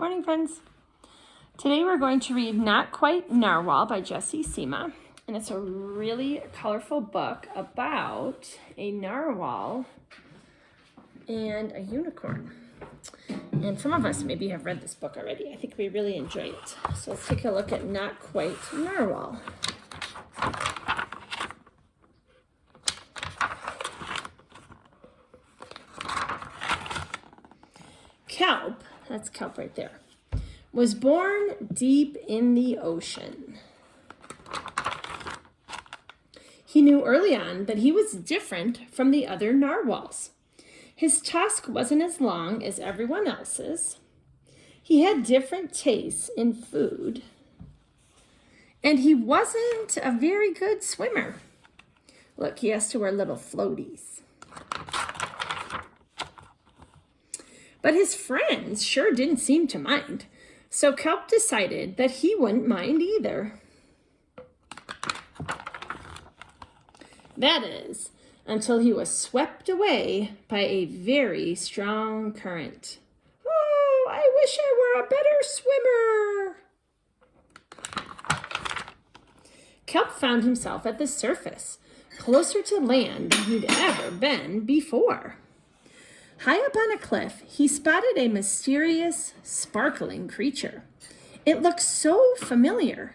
Morning, friends. Today we're going to read Not Quite Narwhal by Jessie Sima, and it's a really colorful book about a narwhal and a unicorn. And some of us maybe have read this book already. I think we really enjoy it. So let's take a look at Not Quite Narwhal. Kelp, that's kelp right there, was born deep in the ocean. He knew early on that he was different from the other narwhals. His tusk wasn't as long as everyone else's. He had different tastes in food. And he wasn't a very good swimmer. Look, he has to wear little floaties. But his friends sure didn't seem to mind, so Kelp decided that he wouldn't mind either. That is, until he was swept away by a very strong current. Oh, I wish I were a better swimmer. Kelp found himself at the surface, closer to land than he'd ever been before. High up on a cliff, he spotted a mysterious, sparkling creature. It looked so familiar.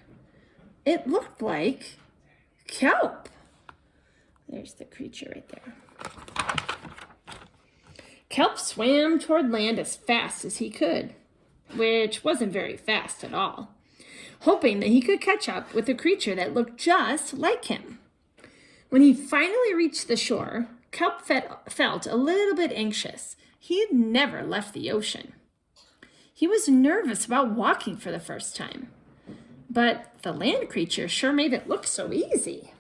It looked like kelp. There's the creature right there. Kelp swam toward land as fast as he could, which wasn't very fast at all, hoping that he could catch up with a creature that looked just like him. When he finally reached the shore, Kelp felt a little bit anxious. He had never left the ocean. He was nervous about walking for the first time, but the land creature sure made it look so easy.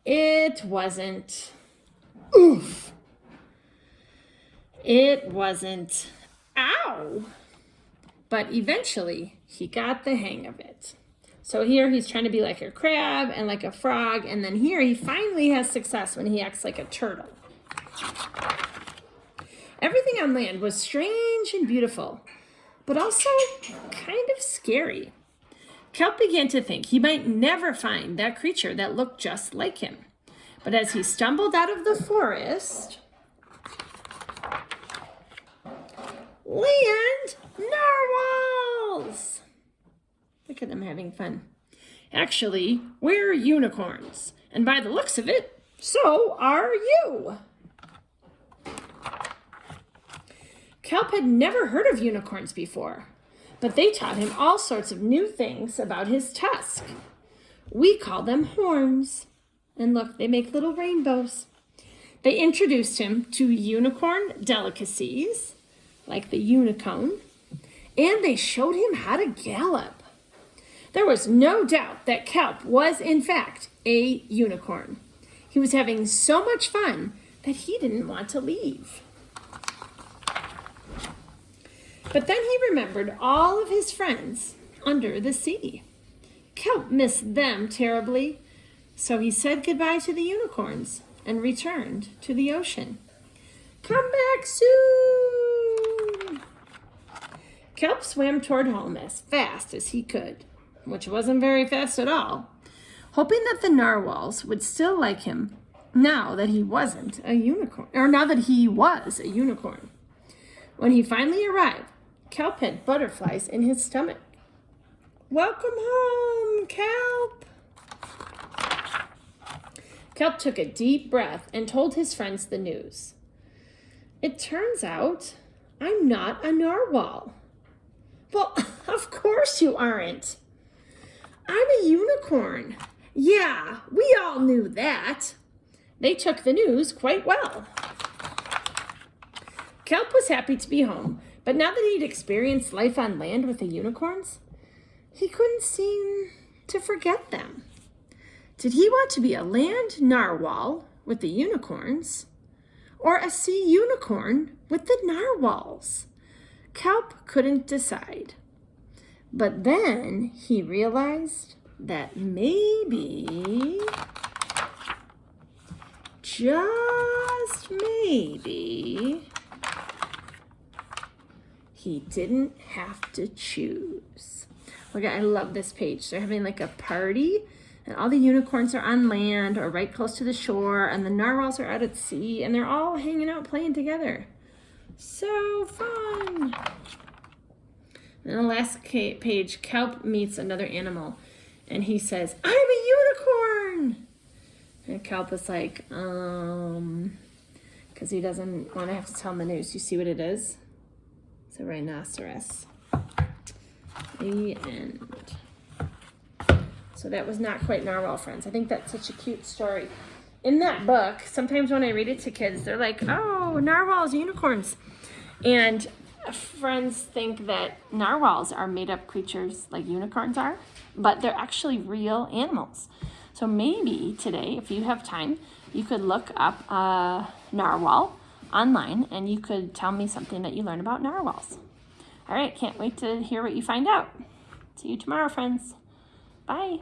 It wasn't. Oof. It wasn't. Ow. But eventually, he got the hang of it. So here he's trying to be like a crab and like a frog, and then here he finally has success when he acts like a turtle. Everything on land was strange and beautiful, but also kind of scary. Kelp began to think he might never find that creature that looked just like him. But as he stumbled out of the forest, land narwhals! Look at them having fun. Actually, we're unicorns. And by the looks of it, so are you. Kelp had never heard of unicorns before, but they taught him all sorts of new things about his tusk. We call them horns. And look, they make little rainbows. They introduced him to unicorn delicacies, like the unicorn, and they showed him how to gallop. There was no doubt that Kelp was, in fact, a unicorn. He was having so much fun that he didn't want to leave. But then he remembered all of his friends under the sea. Kelp missed them terribly, so he said goodbye to the unicorns and returned to the ocean. Come back soon! Kelp swam toward home as fast as he could, which wasn't very fast at all, hoping that the narwhals would still like him now that he wasn't a unicorn, or now that he was a unicorn. When he finally arrived, Kelp had butterflies in his stomach. Welcome home, Kelp! Kelp took a deep breath and told his friends the news. It turns out I'm not a narwhal. Well, of course you aren't. I'm a unicorn. Yeah, we all knew that. They took the news quite well. Kelp was happy to be home, but now that he'd experienced life on land with the unicorns, he couldn't seem to forget them. Did he want to be a land narwhal with the unicorns, or a sea unicorn with the narwhals? Kelp couldn't decide. But then he realized that maybe, just maybe, he didn't have to choose. Look, I love this page. They're having like a party, and all the unicorns are on land or right close to the shore, and the narwhals are out at sea, and they're all hanging out playing together. So fun. And the last page, Kelp meets another animal, and he says, I'm a unicorn. And Kelp is like, because he doesn't want to have to tell him the news. You see what it is? It's a rhinoceros. The end. So that was not Quite Narwhal, friends. I think that's such a cute story. In that book, sometimes when I read it to kids, they're like, oh, narwhals, unicorns. And friends think that narwhals are made-up creatures like unicorns are, but they're actually real animals. So maybe today, if you have time, you could look up a narwhal online, and you could tell me something that you learn about narwhals. All right, can't wait to hear what you find out. See you tomorrow, friends. Bye.